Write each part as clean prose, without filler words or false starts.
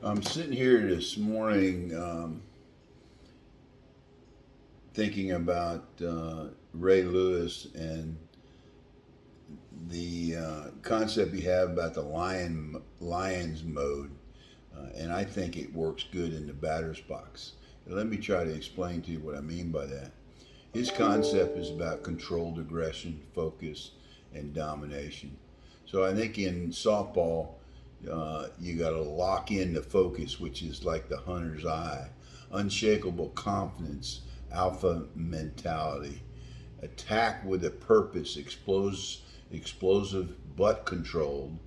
I'm sitting here this morning thinking about Ray Lewis and the concept you have about the lions mode, and I think it works good in the batter's box. Let me try to explain to you what I mean by that. His concept is about controlled aggression, focus, and domination. So I think in softball, you got to lock in the focus, which is like the hunter's eye, unshakable confidence, alpha mentality, attack with a purpose, explosive but controlled,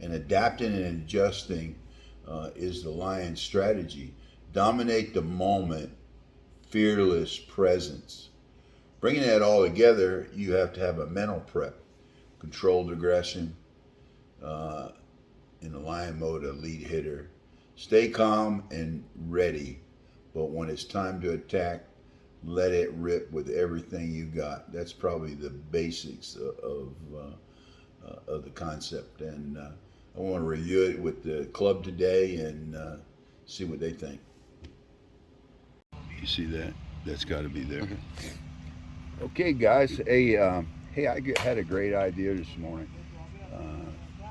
and adapting and adjusting is the lion's strategy. Dominate the moment, fearless presence. Bringing that all together, you have to have a mental prep, controlled aggression, uh, in the lion mode, a lead hitter. Stay calm and ready, but when it's time to attack, let it rip with everything you got. That's probably the basics of the concept, and I want to review it with the club today and see what they think. You see that? That's got to be there. Okay, guys. Hey, had a great idea this morning.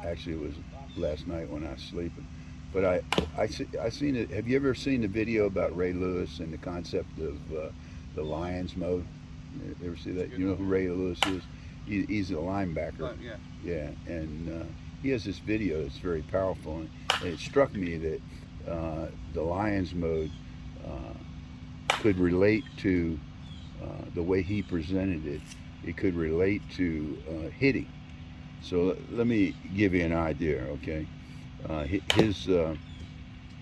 Actually, it was last night when I was sleeping. But I seen it. Have you ever seen the video about Ray Lewis and the concept of the Lions mode? You ever see that? You know who Ray Lewis is? He's a linebacker. Yeah. Yeah, and he has this video that's very powerful, and it struck me that the Lions mode could relate to the way he presented it. It could relate to hitting. So let me give you an idea, okay?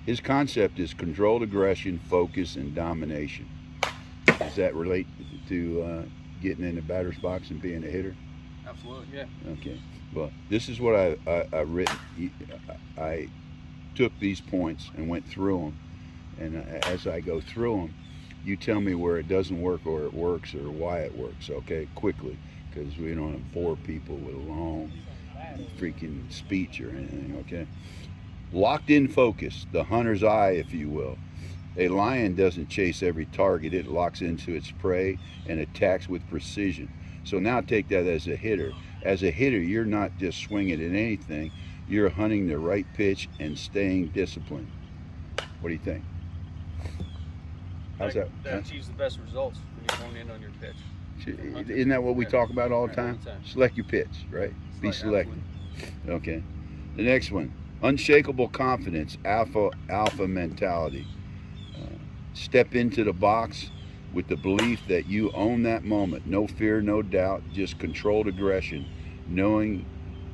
His concept is controlled aggression, focus, and domination. Does that relate to getting in the batter's box and being a hitter? Absolutely, yeah. Okay. Well, this is what I written. I took these points and went through them, and as I go through them, you tell me where it doesn't work or it works or why it works. Okay, quickly, because we don't want to bore people with a long freaking speech or anything. Okay. Locked in focus, the hunter's eye, if you will. A lion doesn't chase every target, it locks into its prey and attacks with precision. So now take that as a hitter. As a hitter, you're not just swinging at anything, you're hunting the right pitch and staying disciplined. What do you think? How's that? That achieves the best results when you're going in on your pitch. Isn't that what we talk about all the Right, time? all the time. Select your pitch, right? Be selective. Absolutely. Okay. The next one, unshakable confidence, alpha mentality. Step into the box with the belief that you own that moment. No fear, no doubt, just controlled aggression, knowing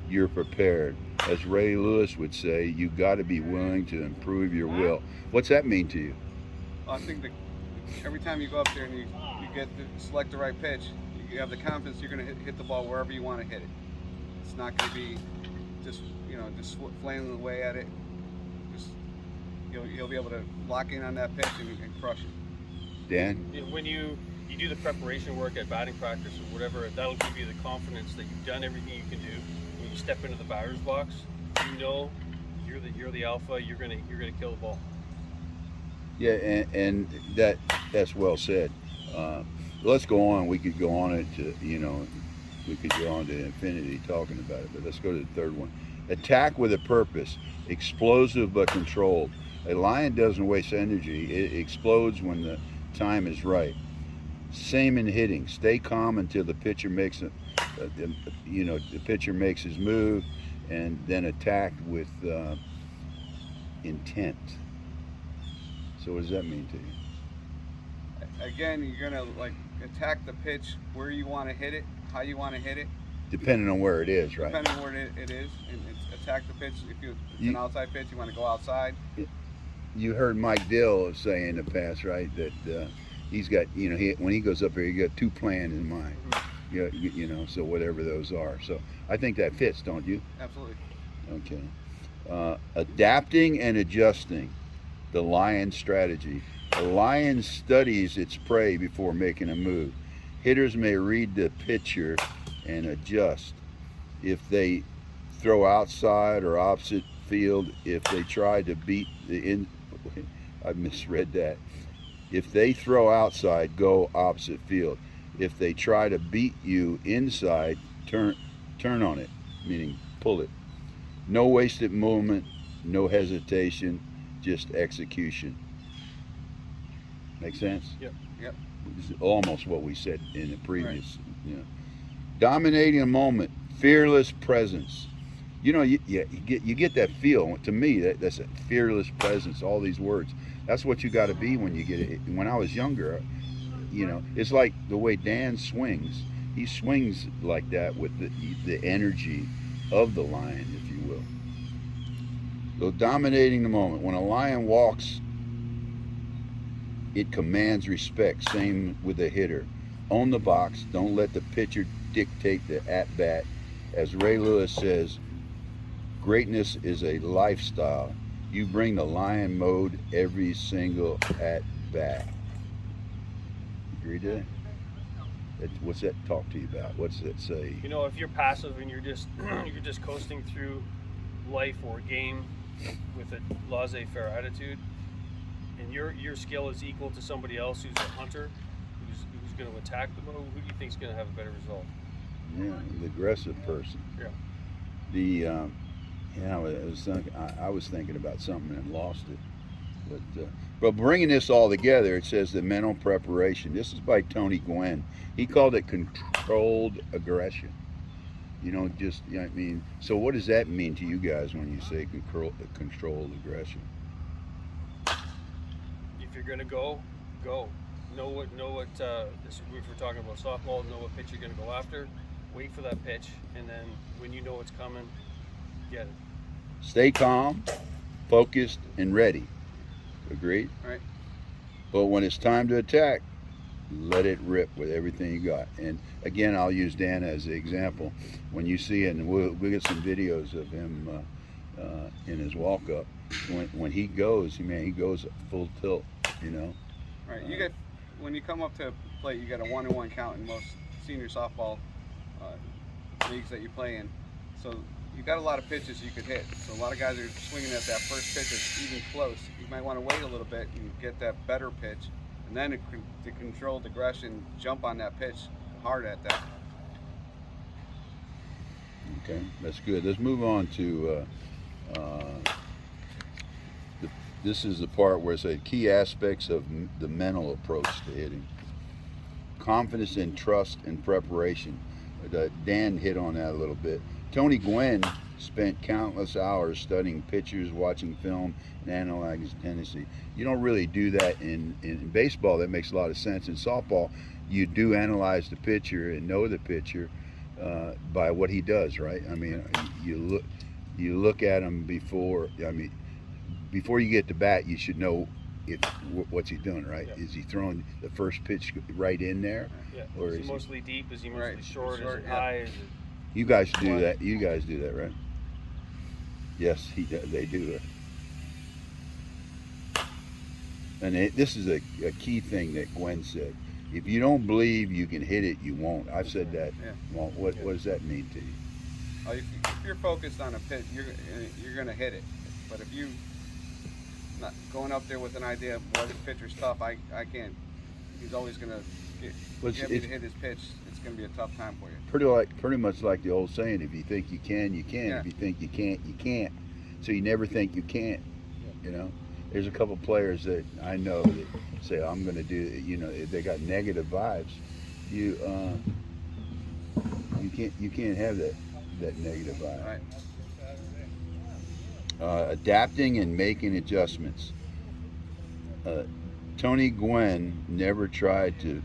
you're prepared. As Ray Lewis would say, you got to be willing to improve your will. What's that mean to you? I think that every time you go up there and you get to select the right pitch, you have the confidence you're going to hit the ball wherever you want to hit it. It's not going to be just flailing away at it. Just you'll be able to lock in on that pitch and crush it. Dan? When you do the preparation work at batting practice or whatever, that'll give you the confidence that you've done everything you can do. When you step into the batter's box, you know you're the alpha. You're gonna kill the ball. Yeah, and that's well said. Let's go on. We could go on it to, we could go on to infinity talking about it, but let's go to the third one. Attack with a purpose, explosive but controlled. A lion doesn't waste energy. It explodes when the time is right. Same in hitting. Stay calm until the pitcher makes the pitcher makes his move, and then attack with intent. So what does that mean to you? Again, you're going to attack the pitch where you want to hit it, how you want to hit it. Depending on where it is, right? Depending on where it is, and attack the pitch. If it's an outside pitch, you want to go outside. You heard Mike Dill say in the past, right, that he's got, when he goes up there, he got two plans in mind. So whatever those are. So I think that fits, don't you? Absolutely. Okay. Adapting and adjusting, the lion strategy. A lion studies its prey before making a move. Hitters may read the pitcher and adjust. If they throw outside or opposite field if they try to beat the in. I misread that. If they throw outside, go opposite field. If they try to beat you inside, turn on it, meaning pull it. No wasted movement, no hesitation, just execution. Make sense? Yep. Yep. This is almost what we said in the previous. Right. You know. Dominating a moment, fearless presence. You know, you get that feel. To me, that's a fearless presence. All these words. That's what you got to be when you get it. When I was younger, you know, it's like the way Dan swings. He swings like that with the energy of the lion, if you will. So dominating the moment. When a lion walks, it commands respect. Same with the hitter. Own the box. Don't let the pitcher dictate the at bat. As Ray Lewis says, greatness is a lifestyle. You bring the lion mode every single at bat. Agree to that? What's that talk to you about? What's that say? You know, if you're passive and you're just you're just coasting through life or game with a laissez-faire attitude, and your skill is equal to somebody else who's a hunter, who's going to attack them, who do you think is going to have a better result? Yeah, the aggressive person. Yeah. The I was thinking about something and lost it. But bringing this all together, it says the mental preparation. This is by Tony Gwynn. He called it controlled aggression. You know, just, you know what I mean? So what does that mean to you guys when you say controlled aggression? If you're gonna go. Know what. If we're talking about softball, know what pitch you're gonna go after. Wait for that pitch, and then when you know it's coming, get it. Stay calm, focused, and ready. Agreed? Right. But when it's time to attack, let it rip with everything you got. And again, I'll use Dan as the example. When you see it, and we'll get some videos of him in his walk-up. When he goes, he goes full tilt, you know. Right. You get, when you come up to plate, you get a 1-1 count in most senior softball leagues that you play in. So you got a lot of pitches you could hit. So a lot of guys are swinging at that first pitch that's even close. You might want to wait a little bit and get that better pitch, and then to control aggression, jump on that pitch hard at that. Okay, that's good. Let's move on to this is the part where it says key aspects of the mental approach to hitting. Confidence and trust and preparation. Dan hit on that a little bit. Tony Gwynn spent countless hours studying pitchers, watching film, and analyzing tendency. You don't really do that in baseball. That makes a lot of sense. In softball, you do analyze the pitcher and know the pitcher by what he does, right? I mean, you look at him before. I mean, before you get to bat, you should know what's he doing, right? Yeah. Is he throwing the first pitch right in there? Yeah. Or is he mostly deep? Is he mostly short? Is it high? Is it... You guys do that. You guys do that, right? Yes, they do it. And this is a key thing that Gwen said. If you don't believe you can hit it, you won't. I've said that. Yeah. Well, what does that mean to you? If you're focused on a pitch, you're going to hit it. But if you not going up there with an idea of what his pitcher's tough, I can't. He's always going to get me to hit his pitch. It's going to be a tough time for you. Pretty much like the old saying: if you think you can, you can. Yeah. If you think you can't, you can't. So you never think you can't. You know, there's a couple players that I know that say, "I'm going to do." You know, if they got negative vibes, you can't have that negative vibe. Right. Adapting and making adjustments. Tony Gwynn never tried to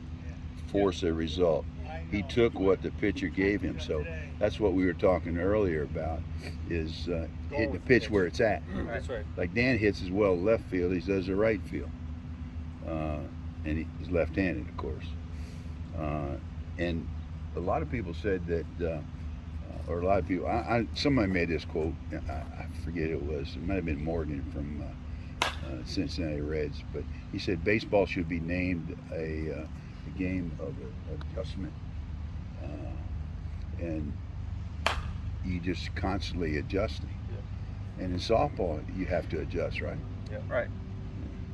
force a result. He took what the pitcher gave him. So that's what we were talking earlier about, is hitting the pitch where it's at. That's right. Like Dan hits as well left field, he does the right field. And he's left-handed, of course. And a lot of people said that, or a lot of people, somebody made this quote, I forget who it was, it might have been Morgan from Cincinnati Reds, but he said baseball should be named a game of adjustment, and you just constantly adjusting. And in softball, you have to adjust, right? Yeah. Right.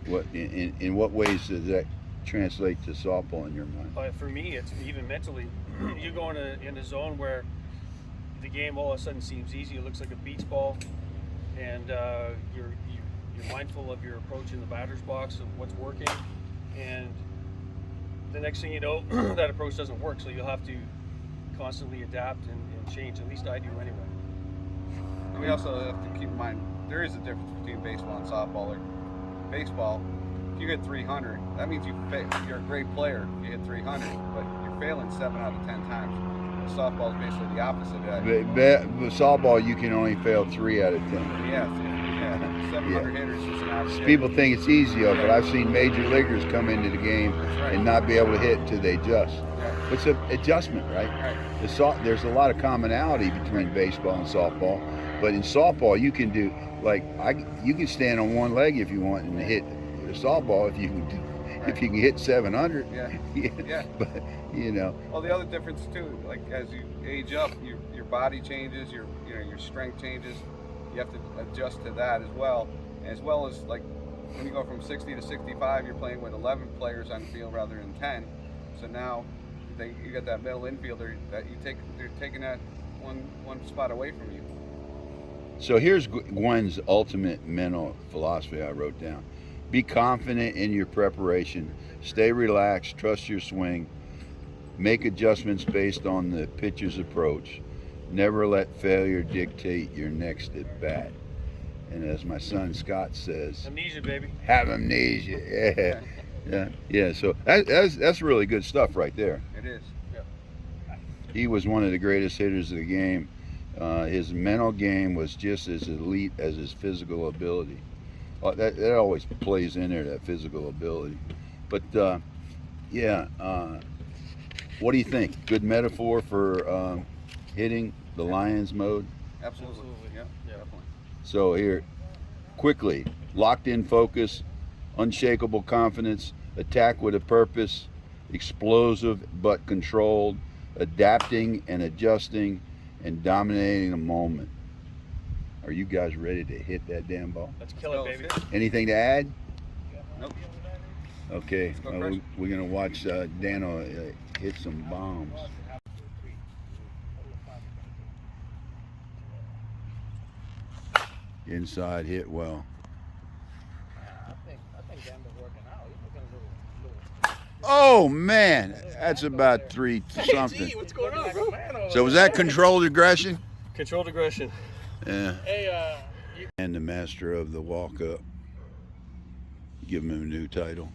What in what ways does that translate to softball in your mind? But for me, it's even mentally. You go in a zone where the game all of a sudden seems easy. It looks like a beach ball, and you're mindful of your approach in the batter's box of what's working, and the next thing you know, that approach doesn't work. So you'll have to constantly adapt and change. At least I do anyway. And we also have to keep in mind there is a difference between baseball and softball. Like baseball, if you hit 300, that means you're a great player. If you hit 300, but you're failing 7 out of 10 times. Softball is basically the opposite of that. But softball, you can only fail 3 out of 10. Yeah, 700 hitters is an average. People think it's easy, but I've seen major leaguers come into the game right. and not be able to hit until they adjust. Yeah. It's an adjustment, right? Right. There's a lot of commonality between baseball and softball, but in softball you can do you can stand on one leg if you want and hit a softball if you can hit 700. Yeah. Yeah. But you know. Well, the other difference too, like as you age up, your body changes, your strength changes. You have to adjust to that as well as like when you go from 60 to 65, you're playing with 11 players on the field rather than 10. So now you got that middle infielder that they're taking that one spot away from you. So here's Gwen's ultimate mental philosophy I wrote down. Be confident in your preparation. Stay relaxed. Trust your swing. Make adjustments based on the pitcher's approach. Never let failure dictate your next at bat. And as my son Scott says, amnesia, baby. Have amnesia. Yeah. So that's really good stuff right there. It is. Yeah. He was one of the greatest hitters of the game. His mental game was just as elite as his physical ability. That always plays in there, that physical ability. But what do you think? Good metaphor for hitting the Lions mode? Absolutely. Yeah, definitely. So here, quickly, locked in focus, unshakable confidence, attack with a purpose, explosive but controlled, adapting and adjusting, and dominating the moment. Are you guys ready to hit that damn ball? Let's kill it, baby. Anything to add? Nope. Okay, we're gonna watch Dano hit some bombs. Inside hit well. I think Dan been working out. He's looking a little. Oh man, that's about 3 something. Gee, what's going on, bro? So was that controlled aggression? Controlled aggression. Yeah. Hey, And the master of the walk-up. Give him a new title.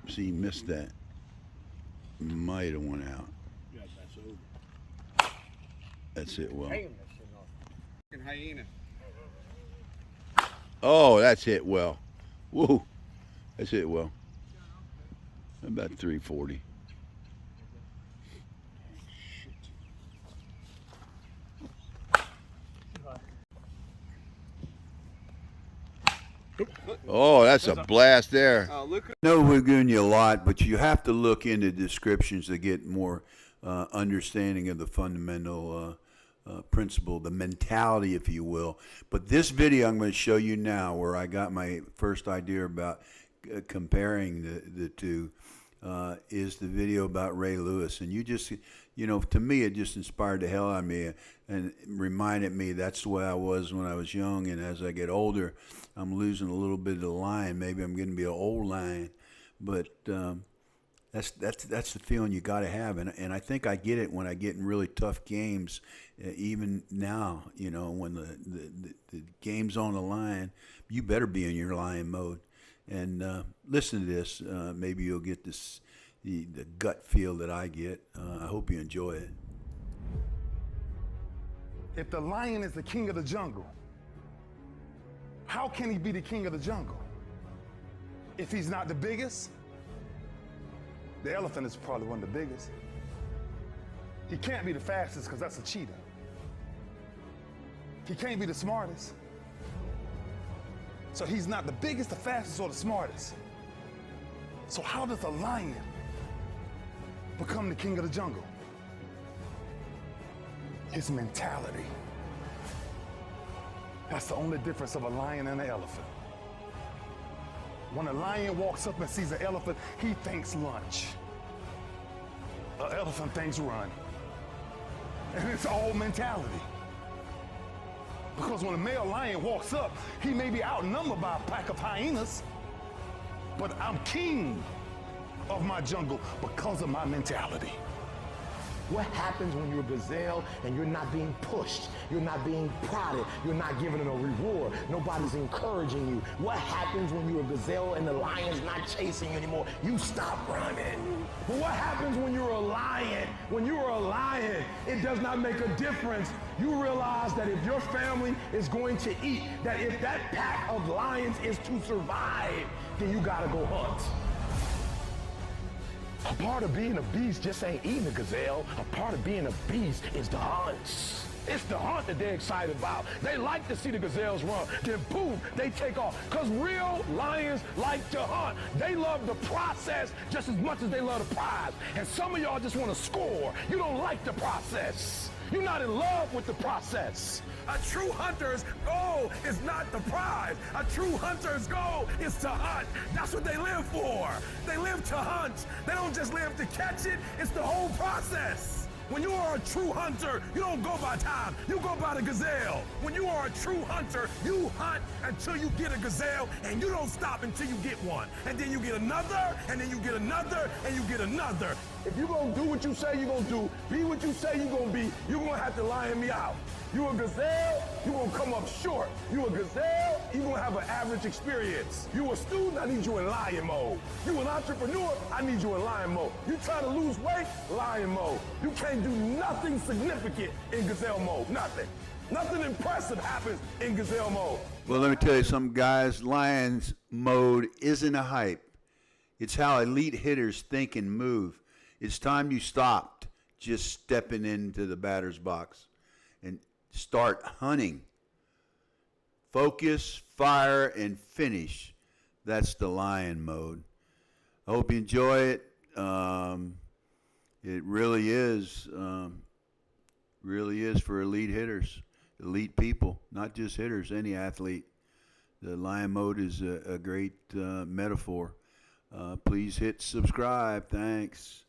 See, he missed that. Might have went out. That's it, well. Fucking hyena. Oh, that's hit well. Woo. That's hit well. About 340. Oh, that's a blast there. Look. I know we're giving you a lot, but you have to look into descriptions to get more understanding of the fundamental principle, the mentality, if you will. But this video I'm going to show you now, where I got my first idea about comparing the two, is the video about Ray Lewis. And you just, to me, it just inspired the hell out of me and reminded me that's the way I was when I was young. And as I get older, I'm losing a little bit of the line. Maybe I'm going to be an old lion, but that's the feeling you got to have. And I think I get it when I get in really tough games, even now. When the game's on the line, you better be in your lion mode. And listen to this. Maybe you'll get the gut feel that I get. I hope you enjoy it. If the lion is the king of the jungle, how can he be the king of the jungle? If he's not the biggest, the elephant is probably one of the biggest. He can't be the fastest because that's a cheetah. He can't be the smartest. So he's not the biggest, the fastest, or the smartest. So how does a lion become the king of the jungle? his mentality. That's the only difference of a lion and an elephant. When a lion walks up and sees an elephant, he thinks lunch. An elephant thinks run. And it's all mentality. Because when a male lion walks up, he may be outnumbered by a pack of hyenas, but I'm king of my jungle because of my mentality. What happens when you're a gazelle and you're not being pushed, you're not being prodded, you're not given a reward, nobody's encouraging you? What happens when you're a gazelle and the lion's not chasing you anymore? You stop running. But what happens when you're a lion? When you are a lion, it does not make a difference. You realize that if your family is going to eat, that if that pack of lions is to survive, then you gotta go hunt. A part of being a beast just ain't eating a gazelle. A part of being a beast is the hunts. It's the hunt that they're excited about. They like to see the gazelles run. Then boom, they take off. Because real lions like to hunt. They love the process just as much as they love the prize. And some of y'all just want to score. You don't like the process. You're not in love with the process. A true hunter's goal is not the prize. A true hunter's goal is to hunt. That's what they live for. They live to hunt. They don't just live to catch it. It's the whole process. When you are a true hunter, you don't go by time. You go by the gazelle. When you are a true hunter, you hunt until you get a gazelle, and you don't stop until you get one. And then you get another, and then you get another, and you get another. If you're gonna do what you say you're gonna do, be what you say you're gonna be, you're gonna have to lion me out. You a gazelle, you're gonna come up short. You a gazelle, you're gonna have an average experience. You a student, I need you in lion mode. You an entrepreneur, I need you in lion mode. You trying to lose weight, lion mode. You can't do nothing significant in gazelle mode, nothing. Nothing impressive happens in gazelle mode. Well, let me tell you something, guys. Lions mode isn't a hype. It's how elite hitters think and move. It's time you stopped just stepping into the batter's box and start hunting. Focus, fire, and finish. That's the lion mode. I hope you enjoy it. It really is for elite hitters, elite people, not just hitters, any athlete. The lion mode is a great metaphor. Please hit subscribe. Thanks.